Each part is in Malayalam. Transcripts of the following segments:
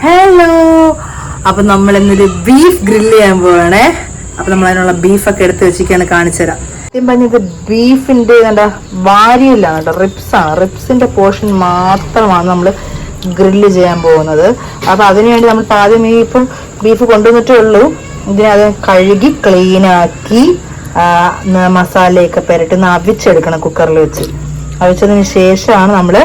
ഹലോ, അപ്പൊ നമ്മൾ ഇന്നൊരു ബീഫ് ഗ്രില്ല് ചെയ്യാൻ പോവാണേ. അപ്പൊ നമ്മൾ അതിനുള്ള ബീഫൊക്കെ എടുത്ത് വെച്ചിരിക്കാണ്, കാണിച്ചു തരാം. സത്യം പറഞ്ഞത് ബീഫിന്റെ എന്താ വാരിയില്ല കേട്ടോ, റിപ്സാണ്. റിപ്സിന്റെ പോർഷൻ മാത്രമാണ് നമ്മൾ ഗ്രില്ല് ചെയ്യാൻ പോകുന്നത്. അപ്പൊ അതിനുവേണ്ടി നമ്മൾ ആദ്യം ഇപ്പം ബീഫ് കൊണ്ടുവന്നിട്ടേ ഉള്ളൂ. ഇതിനെ കഴുകി ക്ലീനാക്കി മസാലയൊക്കെ പുരട്ടി അവിച്ചെടുക്കണം കുക്കറിൽ വെച്ച്. അവിച്ചതിന് ശേഷമാണ് നമ്മൾ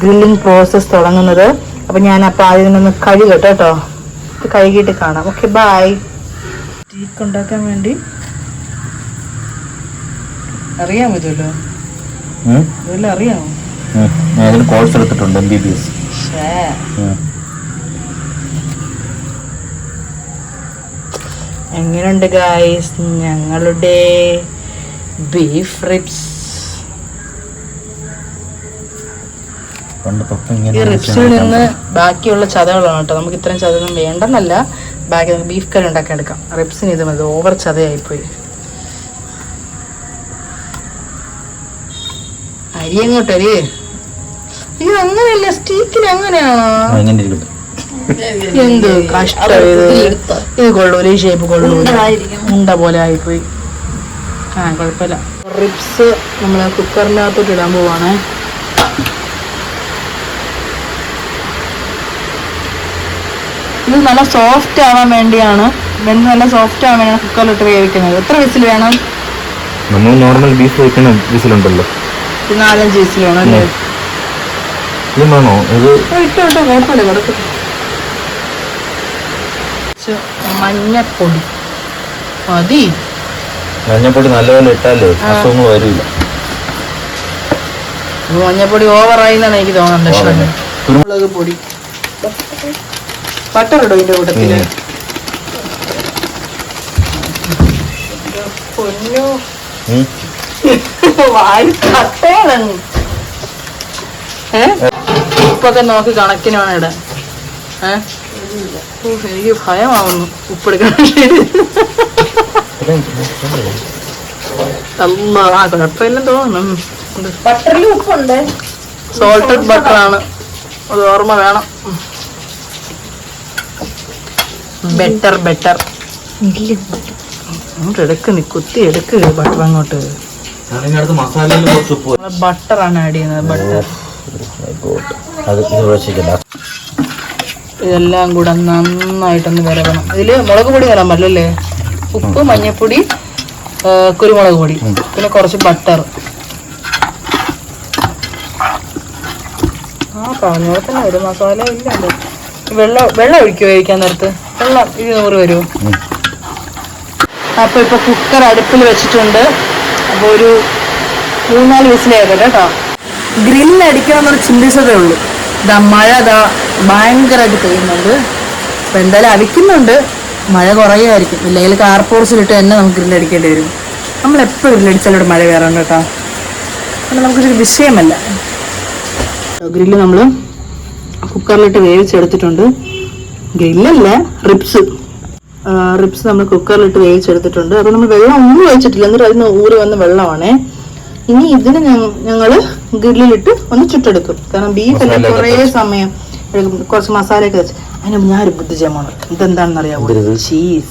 ഗ്രില്ലിംഗ് പ്രോസസ്സ് തുടങ്ങുന്നത്. അപ്പൊ ഞാൻ ആദ്യം ഒന്ന് കഴുകട്ടെ കേട്ടോ, കഴുകിയിട്ട് കാണാം. Okay, by. സ്റ്റീക്ക് ഉണ്ടാക്കാൻ വേണ്ടി അറിയാൻ പറ്റുമല്ലോ, ഇതെല്ലാം അറിയാമോ? കോഴ്സ് എടുത്തിട്ടുണ്ട് MBBS. എങ്ങനെയുണ്ട് ഗായ്സ് ഞങ്ങളുടെ ബീഫ് റിബ്സ്? ഈ റിബ്സിൽ നിന്ന് ബാക്കിയുള്ള ചതകളാണ് കേട്ടോ. നമുക്ക് ഇത്രയും ചതയൊന്നും വേണ്ടെന്നല്ല, ബാക്കി നമുക്ക് ബീഫ് കറി ഉണ്ടാക്കാൻ എടുക്കാം. റിബ്സിന് ഇത് മതി, ഓവർ ചതയായിപ്പോയി. അരി എങ്ങോട്ട് അരി? ഇത് അങ്ങനെയല്ല, സ്റ്റീക്കിന് അങ്ങനെയാണോ? എന്ത് കഷ്ടം ഇത് കൊള്ളൂല, ഈ ഷേപ്പ് കൊള്ളൂല, ഉണ്ട പോലെ ആയിപ്പോയി. കുഴപ്പമില്ല. റിബ്സ് നമ്മൾ കുക്കറിനകത്തോട്ട് ഇടാൻ പോവാണ്. ഇത് നല്ല സോഫ്റ്റ് ആവാൻ വേണ്ടിയാണ്, നല്ല സോഫ്റ്റ് ആവാൻ വേണ്ടിയാണ് കുക്കറിലിട്ട് വേവിക്കുന്നത്. എത്ര വിസിൽ വേണം? നമ്മൾ നോർമൽ ബീഫ് വെക്കുന്ന വിസിലുണ്ടല്ലോ, 4-5 വിസിൽ വേണം അല്ലേ? ഇട്ടോ കുഴപ്പമില്ല, കിടക്കും. മഞ്ഞപ്പൊടി മതി. മഞ്ഞപ്പൊടി നല്ലപോലെ ഇട്ടാലേ അസുഖങ്ങൾ വരില്ല. മഞ്ഞപ്പൊടി ഓവറായി എന്നാണ് എനിക്ക് തോന്നുന്നത്. കുരുമുളക് പൊടി, ബട്ടർ ഇടും ഇതിന്റെ കൂട്ടത്തില്. പൊന്നു ഉപ്പൊക്കെ നോക്കി കണക്കിന് വേണം ഇടാൻ. എനിക്ക് ഭയമാവുന്നു ഉപ്പെടുക്കാൻ. കുഴപ്പമില്ലെന്ന് തോന്നുന്നു. ബട്ടറിൽ ഉപ്പുണ്ട്, സോൾട്ടഡ് ബട്ടറാണ്, അത് ഓർമ്മ വേണം. ബെറ്റർ അങ്ങോട്ട് എടുക്ക്, നീ കുത്തി എടുക്ക് ബട്ടർ അങ്ങോട്ട്. ബട്ടറാണ് ആഡ് ചെയ്യുന്നത്, ബട്ടർ. ഇതെല്ലാം കൂടെ നന്നായിട്ടൊന്ന് വിരവണം. ഇതില് മുളക് പൊടി തരാൻ പറ്റില്ലല്ലേ? ഉപ്പ്, മഞ്ഞപ്പൊടി, കുരുമുളക് പൊടി, പിന്നെ കുറച്ച് ബട്ടർ. പറഞ്ഞ തന്നെ ഒരു മസാല ഇല്ലാണ്ട്. വെള്ളം ഒഴിക്കുമോ കഴിക്കാൻ നേരത്ത്? വെള്ളം 200 വരുമോ? അപ്പൊ ഇപ്പൊ കുക്കർ അടുപ്പിൽ വെച്ചിട്ടുണ്ട്. അപ്പൊ ഒരു 3-4 വിസിലായിക്കട്ടെ കേട്ടോ. ഗ്രില്ലടിക്കണമെന്നൊരു ചിന്തിച്ചതേ ഉള്ളൂ. മഴ ഭയങ്കരമായിട്ട് പെയ്യുന്നുണ്ട്. അപ്പൊ എന്തായാലും അടിക്കുന്നുണ്ട്, മഴ കുറയുമായിരിക്കും. ഇല്ലെങ്കിൽ കാർപോർട്സിലിട്ട് തന്നെ നമുക്ക് ഗ്രില്ലടിക്കേണ്ടി വരും. നമ്മളെപ്പോഴും ഗ്രില്ലടിച്ചാലോട്ട് മഴ കയറാണ്ട് കേട്ടോ, അത് നമുക്കൊരു വിഷയമല്ല. ഗ്രില്ല് നമ്മൾ കുക്കറിലിട്ട് വേവിച്ചെടുത്തിട്ടുണ്ട്. ഗ്രില്ലല്ല, റിബ്സ് നമ്മൾ കുക്കറിലിട്ട് വേവിച്ചെടുത്തിട്ടുണ്ട്. അപ്പൊ നമ്മൾ വെള്ളം ഒന്നും ഒഴിച്ചിട്ടില്ല, എന്നിട്ട് അതിന് ഊറി വന്ന വെള്ളമാണേ. ഇനി ഇതിന് ഞങ്ങള് ഗ്രില്ലിലിട്ട് ഒന്ന് ചുട്ടെടുക്കും. കാരണം ബീഫെല്ലാം കുറേ സമയം എടുക്കും, കുറച്ച് മസാലയൊക്കെ വെച്ച്. അതിന് ഞാനൊരു ബുദ്ധിജമാണ്. ഇതെന്താണെന്ന് അറിയാമോ? ചീസ്.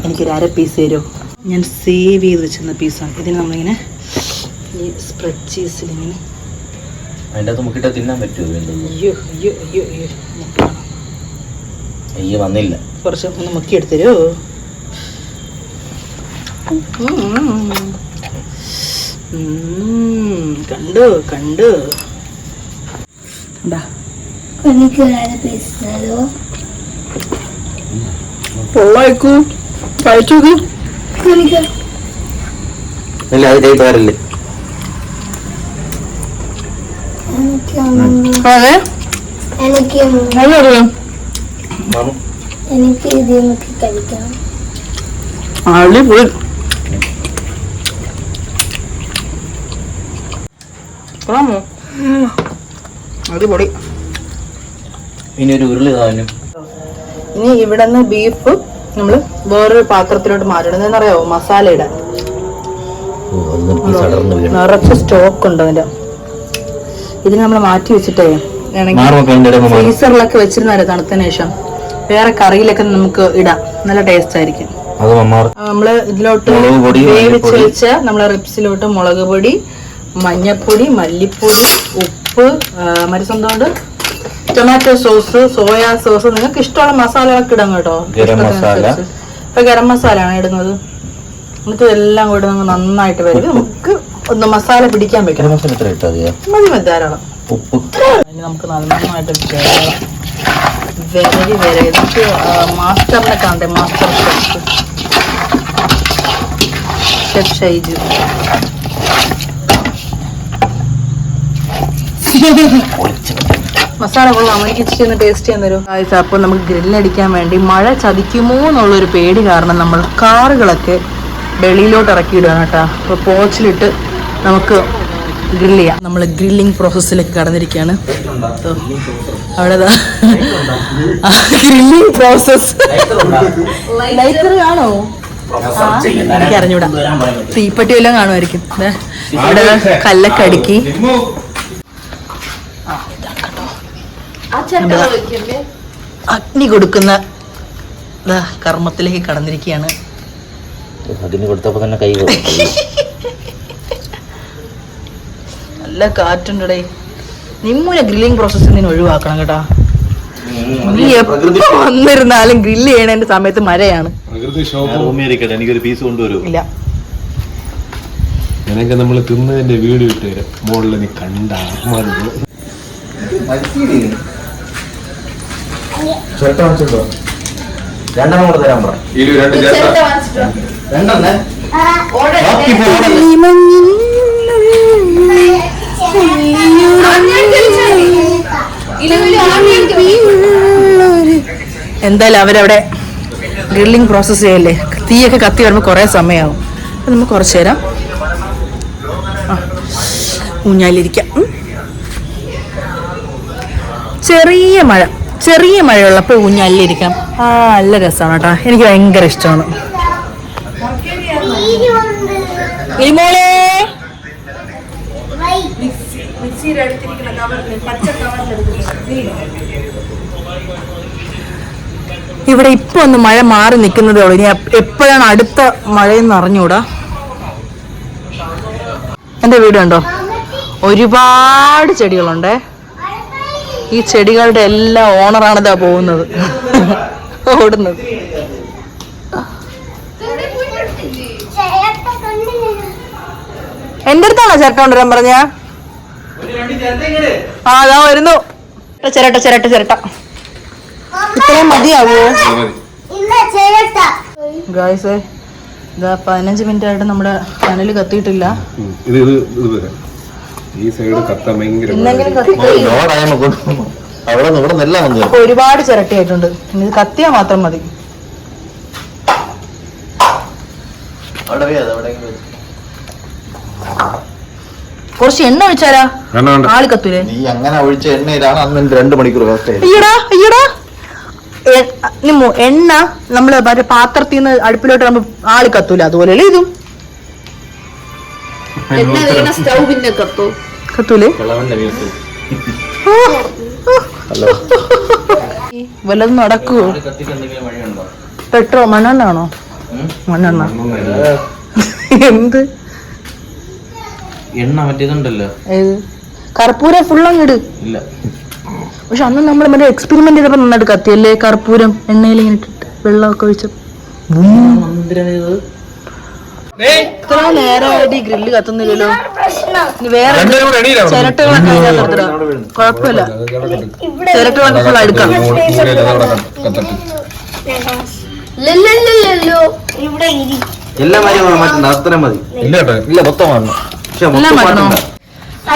എനിക്കൊരു 1/2 പീസ് തരുമോ? ഞാൻ സേവ് ചെയ്ത് വെച്ചിരുന്ന പീസാണ്. ഇതിന് നമ്മളിങ്ങനെ ഈ സ്പ്രെഡ് ചീസിലിങ്ങനെ വന്നില്ല, കുറച്ച് ഒന്ന് മുക്കിയെടുത്ത് തരുമോ? കണ്ടു പൊള്ളായിക്കൂ, കഴിച്ചോക്കൂ. എനിക്ക് ഇത് കഴിക്കണം. അടിപൊളി. അടിപൊളി. ഇനി ഒരു ഉരുളി. ഇനി ഇവിടെ നിന്ന് ബീഫ് നമ്മള് വേറൊരു പാത്രത്തിലോട്ട് മാറ്റണം. എന്നറിയാവോ? മസാല ഇടാൻ നിറച്ച് സ്റ്റോക്ക് ഉണ്ട് അതിന്റെ. ഇതിന് നമ്മൾ മാറ്റി വെച്ചിട്ടേ ഫ്രീസറിലൊക്കെ വെച്ചിരുന്നാലേ തണുത്തതിന് ശേഷം വേറെ കറിയിലൊക്കെ നമുക്ക് ഇടാം, നല്ല ടേസ്റ്റ് ആയിരിക്കും. നമ്മള് ഇതിലോട്ട് വേവിച്ച് വെച്ച നമ്മളെ റിപ്സിലോട്ട് മുളക് പൊടി, മഞ്ഞപ്പൊടി, മല്ലിപ്പൊടി, ഉപ്പ്, മറ്റു സ്വന്തം ടൊമാറ്റോ സോസ്, സോയാ സോസ്, നിങ്ങൾക്ക് ഇഷ്ടമുള്ള മസാലകളൊക്കെ ഇടാം കേട്ടോ. ഇപ്പൊ ഗരം മസാല ആണ് ഇടുന്നത്. നമുക്ക് ഇതെല്ലാം കൂടെ നന്നായിട്ട് വരും. നമുക്ക് ഒന്ന് മസാല പിടിക്കാൻ വെക്കണം. മതി മതി ധാരാളം. അതിന് നമുക്ക് നന്നായിട്ട് വിരകി നമുക്ക് മാസ്റ്ററിനെ കാണണ്ടേ, മാസ്റ്റർ ഷെഫ് ഷൈജു. മസാല കൊള്ളാം, എനിക്ക് ഇച്ചിരി ഒന്ന് ടേസ്റ്റ് ചെയ്യാൻ തരും. അപ്പോൾ നമുക്ക് ഗ്രില്ലടിക്കാൻ വേണ്ടി മഴ ചതിക്കുമോ എന്നുള്ളൊരു പേടി കാരണം നമ്മൾ കാറുകളൊക്കെ വെളിയിലോട്ട് ഇറക്കിയിടുകയാണ് കേട്ടോ. അപ്പോൾ പോച്ചിലിട്ട് നമുക്ക് ഗ്രില്ല് ചെയ്യാം. നമ്മൾ ഗ്രില്ലിങ് പ്രോസസ്സിലേക്ക് കടന്നിരിക്കുകയാണ്. അവിടെ ഗ്രില്ലിങ് പ്രോസസ് ലൈറ്റർ കാണോ? എനിക്ക് അറിഞ്ഞൂടാ, തീപ്പെട്ടി എല്ലാം കാണുമായിരിക്കും. ഇവിടെ കല്ലൊക്കെ അടുക്കി അഗ്നി കൊടുക്കുന്ന കർമ്മത്തിലേക്ക് കടന്നിരിക്കുകയാണ്. അഗ്നി കൊടുത്തപ്പോ തന്നെ കൈ നല്ല കാറ്റുണ്ടേ. നിമ്മൂനെ ഗ്രില്ലിങ് പ്രോസസ്സിൽ നിന്ന് ഒഴിവാക്കണം കേട്ടാ. നീ എപ്പോ വന്നിരുന്നാലും ഗ്രില്ല് ചെയ്യണതിന്റെ സമയത്ത് മഴയാണ്. എനിക്കൊരു പീസ് കൊണ്ടുവരൂ. ഇല്ല, നിനക്ക് നമ്മൾ തിന്നതിന്റെ വീഡിയോ ഇട്ട് തരാം. മോളിൽ നീ കണ്ടാ രണ്ടെണ്ണം കൂടെ തരാൻ പറ. രണ്ടെണ്ണേ എന്തായാലും അവരവിടെ ഗ്രില്ലിങ് പ്രോസസ് ചെയ്യല്ലേ. തീയൊക്കെ കത്തി വരുമ്പോൾ കുറേ സമയമാവും. അപ്പം നമുക്ക് കുറച്ച് നേരം ഊഞ്ഞാലിരിക്കാം. ചെറിയ മഴയുള്ളപ്പോൾ ഊഞ്ഞാലിരിക്കാം. നല്ല രസമാണ് കേട്ടോ, എനിക്ക് ഭയങ്കര ഇഷ്ടമാണ്. ഇവിടെ ഇപ്പൊ ഒന്ന് മഴ മാറി നിൽക്കുന്നതേ ഉള്ളൂ. ഇനി എപ്പോഴാണ് അടുത്ത മഴയെന്ന് അറിഞ്ഞൂടാ. എന്റെ വീട് കണ്ടോ, ഒരുപാട് ചെടികളുണ്ടേ. ഈ ചെടികളുടെ എല്ലാ ഓണറാണിതാ പോകുന്നത്, ഓടുന്നത്. എന്റെ അടുത്താണോ ചിരട്ട കൊണ്ടുവരാൻ പറഞ്ഞ? അതാ വരുന്നു. ചിരട്ട ഇത്രയും മതിയാവോ ഗായ്സേ? ഇതാ 15 മിനിറ്റ് ആയിട്ട് നമ്മുടെ കനല് കത്തിയിട്ടില്ല. ഒരുപാട് ചിരട്ടയായിട്ടുണ്ട്. ഇത് കത്തിയാ മാത്രം മതി. കുറച്ച് എണ്ണ ഒഴിച്ചാലാ ആള് കത്തൂലേ? നീ അങ്ങനെ ഒഴിച്ച എണ്ണയിലാണ് അന്ന് 2 മണിക്കൂർ അയ്യടാ എണ്ണ നമ്മള് മറ്റേ പാത്രത്തിൽ നിന്ന് അടുപ്പിലോട്ട് നമ്മൾ ആള് കത്തൂല, അതുപോലെയല്ലേ ഇതും. കത്തൂലേ? വല്ലതും നടക്കുവോ? പെട്രോൾ മണ്ണെണ്ണാണോ? മണ്ണെണ്ണ എന്ത് എണ്ണ മറ്റേതുണ്ടല്ലോ, ഏത് കർപ്പൂരം ഫുള്ളങ്ങിട്. ഇല്ല, പക്ഷെ അന്ന് നമ്മൾ മറ്റേ എക്സ്പെരിമെന്റ് ചെയ്തപ്പോ നന്നായിട്ട് കത്തിയല്ലേ കർപ്പൂരം എണ്ണയിൽ ഇങ്ങനെ ഇട്ടിട്ട് വെള്ളമൊക്കെ ഒഴിച്ച. ഇത്ര നേരമായിട്ട് ഈ ഗ്രില്ല് കത്തുന്നില്ലല്ലോ. ഇനി വേറെ ചിരട്ടകളൊക്കെ കുഴപ്പമില്ല, ചിരട്ടകളൊക്കെ ഫുൾ എടുക്കാം.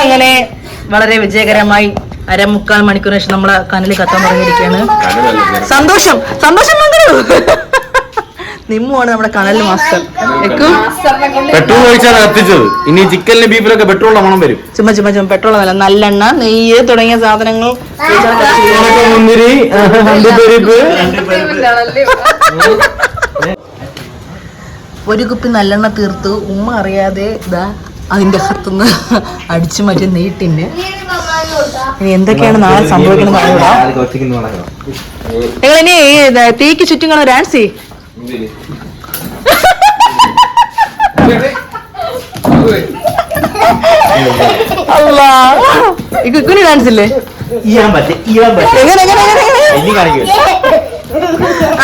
അങ്ങനെ വളരെ വിജയകരമായി 1/4 മണിക്കൂർ ശേഷം നമ്മളെ കനല് കത്താൻ പറഞ്ഞിരിക്കുകയാണ്. സന്തോഷം നിമ്മുവാണ് നമ്മുടെ കനൽ മാസ്റ്റർ. പെട്രോൾ ഒഴിച്ചാണ് കത്തിച്ചത്. ഇനി ചിക്കനിലെ ബീഫിലൊക്കെ പെട്രോളിന്റെ മണം വരും. ചുമ്മാ പെട്രോൾ നല്ല നല്ലെണ്ണ, നെയ്യ് തുടങ്ങിയ സാധനങ്ങൾ. മുന്തിരി, ഒരു കുപ്പി നല്ലെണ്ണ തീർത്തു. ഉമ്മ അറിയാതെ ഇതാ അതിന്റെ അകത്തുനിന്ന് അടിച്ചു മാറ്റി നീട്ടിന്. ഇനി എന്തൊക്കെയാണ് നാളെ സംഭവിക്കുന്നത് അറിയൂടാ. നിങ്ങൾ ഇനി തീക്ക് ചുറ്റും കാണാൻ ഡാൻസ് ചെയ്യും. അല്ലാ ഈ കുക്കുനി ഡാൻസ് ഇല്ലേ? എങ്ങനെ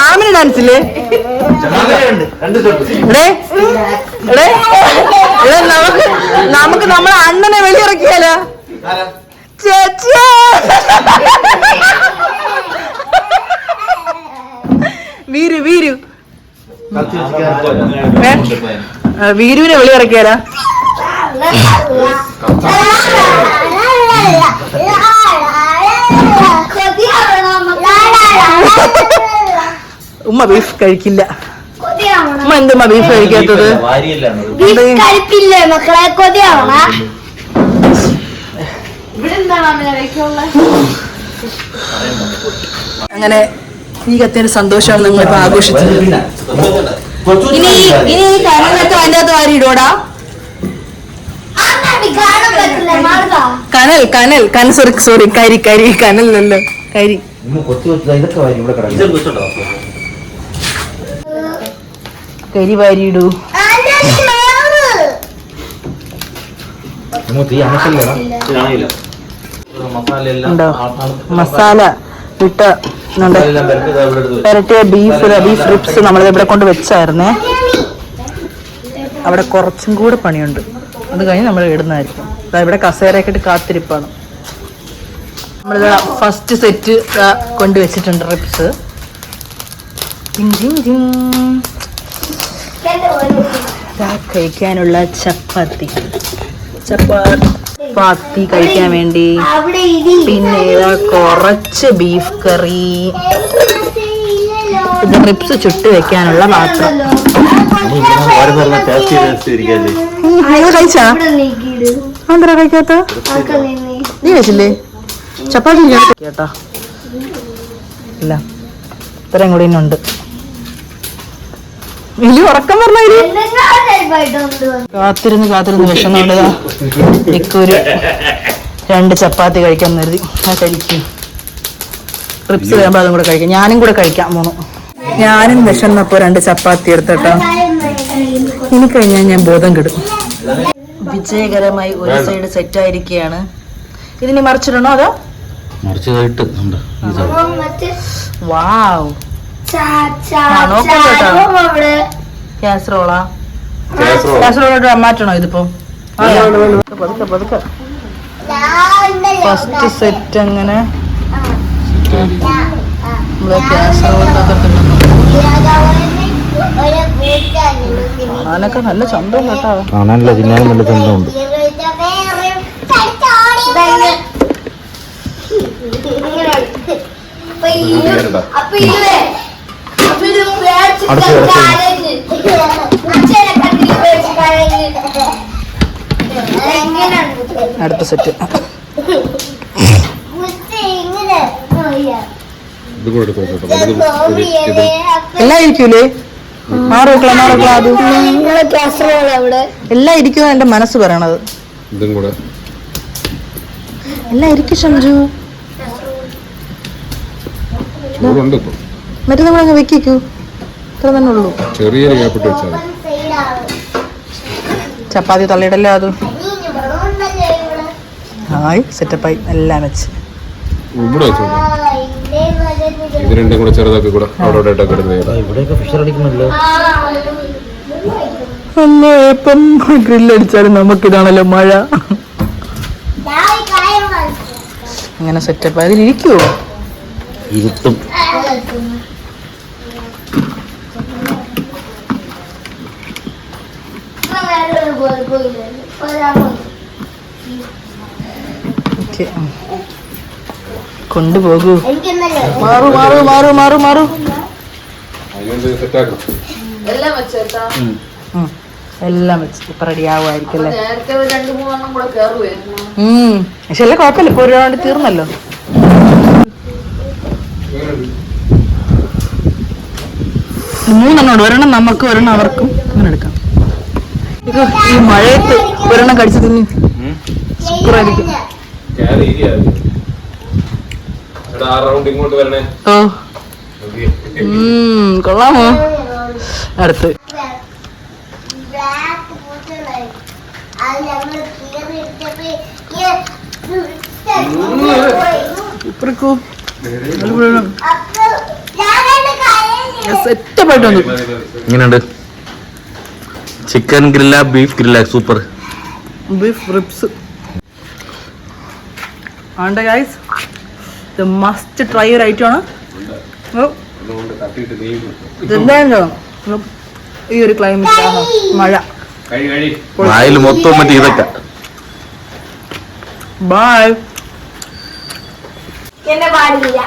ആമിന് ഡാൻസ് ഇല്ലേ? നമുക്ക് നമ്മളെ അണ്ണനെ വെളിയിറക്കിയാലോ? ചേച്ചി വീരു വീരുവിനെ വെളിയിറക്കിയാലോ? ഉമ്മ ബീഫ് കഴിക്കില്ല. ഉമ്മ എന്തുമ്മ ബീഫ് കഴിക്കാത്തത്? അങ്ങനെ ഈ കത്തിന് സന്തോഷമാണ് നിങ്ങളിപ്പോ ആഘോഷിച്ചത്. ഇനി കനലൊക്കെ അതിൻ്റെ അകത്ത് വാരി ഇടോടാ. കനൽ സോറി കരി കനലല്ലോ കരി. കരി വാരിയിടൂ. മസാല ഇട്ട പെരട്ടിയ ബീഫ് റിബ്സ് നമ്മളിത് ഇവിടെ കൊണ്ട് വെച്ചായിരുന്നേ. അവിടെ കുറച്ചും കൂടെ പണിയുണ്ട്. അത് കഴിഞ്ഞ് നമ്മൾ ഇടുന്നതായിരിക്കും. ഇവിടെ കസേരയൊക്കെ ഇട്ട് കാത്തിരിപ്പാണ്. നമ്മളിത് ഫസ്റ്റ് സെറ്റ് കൊണ്ടുവച്ചിട്ടുണ്ട് റിബ്സ്. കഴിക്കാനുള്ള ചപ്പാത്തി കഴിക്കാൻ വേണ്ടി. പിന്നെ കുറച്ച് ബീഫ് കറി. ഇത് റിബ്സ് ചുട്ട് വെക്കാനുള്ള പാത്രം. കഴിച്ചാ എന്താ കഴിക്കാത്ത? നീ വെച്ചില്ലേ ചപ്പാത്തി കേട്ടാ? ഇല്ല, ഇത്രയും കൂടി ഉണ്ട്. വലിയ ഉറക്കം പറഞ്ഞാല് കാത്തിരുന്ന് വിഷന്നുണ്ടതാ. എനിക്കൊരു 2 ചപ്പാത്തി കഴിക്കാൻ കരുതി. കഴിക്കും. ട്രിപ്സ് വരുമ്പോ അതും കൂടെ കഴിക്കാം. ഞാനും കൂടെ കഴിക്കാം. ഞാനും വിഷന്നപ്പോ 2 ചപ്പാത്തി എടുത്തട്ടോ. ഇനി കഴിഞ്ഞാൽ ഞാൻ ബോധം കെടും. വിജയകരമായി ഒരു സൈഡ് സെറ്റ് ആയിരിക്കുകയാണ്. ഇതിന് മറിച്ചിടണോ അതോ? വാവ്, കാസറോളാ? കാസറോളോട്ട് മാറ്റണോ ഇതിപ്പോ? പതുക്കെ ഫസ്റ്റ് സെറ്റ് അങ്ങനെ കാണാനൊക്കെ നല്ല ചന്തം കേട്ടോ. കാണാനല്ല, തിന്നാനും നല്ല ചന്തമുണ്ട്. അടുത്ത സെറ്റ് എല്ലാം ഇരിക്കൂലേ? മാറിക്കളാ അത് എല്ലാം ഇരിക്കുമോ? എന്റെ മനസ്സ് പറയണത് എല്ലാം ഇരിക്കും. ഷംജു മറ്റേ നമ്മളങ്ങ് വെക്കൂ. ഇത്ര തന്നെ ഉള്ളൂ. ചപ്പാത്തി തള്ളിയിടല്ലേ അത്. ആയി സെറ്റപ്പായി എല്ലാം വെച്ച്. ഇപ്പം ഗ്രില്ലടിച്ചാലും നമുക്കിതാണല്ലോ മഴ. അങ്ങനെ സെറ്റപ്പ്. അതിലിരിക്കുവോ? ഇരുത്തും. കൊണ്ടുപോകൂ. മാറു മാറു മാറു മാറു മാറു. എല്ലാം വെച്ച് ഇപ്പൊ റെഡി ആവുമായിരിക്കും അല്ലേ? പക്ഷെ എല്ലാം കുഴപ്പമില്ല. ഇപ്പൊ ഒരു റൗണ്ട് തീർന്നല്ലോ. മൂന്നെണ്ണോട്, ഒരെണ്ണം നമുക്ക് ഒരെണ്ണം അവർക്കും അങ്ങനെ എടുക്കാം. ഈ ഈ മഴയത്ത് ഒരെണ്ണം കടിച്ചു തിന്നി സൂപ്പറായിരിക്കും. ഇങ്ങോട്ട് വരണേ. ഓ കൊള്ളാമോ? അടുത്ത് സെറ്റപ്പായിട്ട് വന്നു. ഇങ്ങനെയുണ്ട് chicken grille beef grille super. Beef ribs ആണ്ട് ഗൈസ്, ഇത് മസ്റ്റ് ട്രൈ ഒരു ഐറ്റം ആണ്. ഇതെന്തായാലും ഈ ഒരു ക്ലൈമറ്റ് മഴ വായിൽ മൊത്തം മറ്റേ ഇതൊക്കെ. ബൈ. എന്നെ പാടില്ല.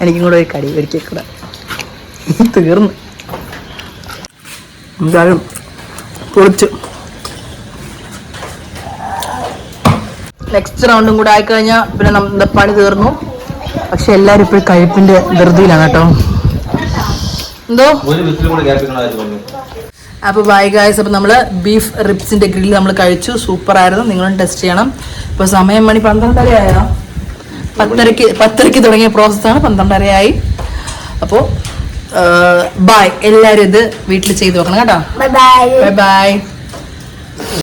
എനിക്കും കൂടെ ഒരു കടി ഒരിക്കൽ കൂടെ തീർന്നു. എന്തായാലും പൊളിച്ചു. നെക്സ്റ്റ് റൗണ്ടും കൂടെ ആയിക്കഴിഞ്ഞാൽ പിന്നെ നമ്മുടെ പണി തീർന്നു. പക്ഷെ എല്ലാരും ഇപ്പോഴും കഴിപ്പിന്റെ ധൃതിയിലാണ് കേട്ടോ. എന്തോ അപ്പൊ ബൈ ഗായ്സ്. അപ്പൊ നമ്മള് ബീഫ് റിബ്സിന്റെ ഗ്രില്ല് നമ്മൾ കഴിച്ചു. സൂപ്പർ ആയിരുന്നു. നിങ്ങളും ടെസ്റ്റ് ചെയ്യണം. ഇപ്പൊ സമയം മണി 12:30 ആയോ? 10:30 തുടങ്ങിയ പ്രോസസ്സാണ്. 12:30 ആയി. അപ്പോൾ ബൈ. എല്ലാവരും ഇത് വീട്ടിൽ ചെയ്ത് നോക്കണം കേട്ടോ. Bye bye. Bye bye.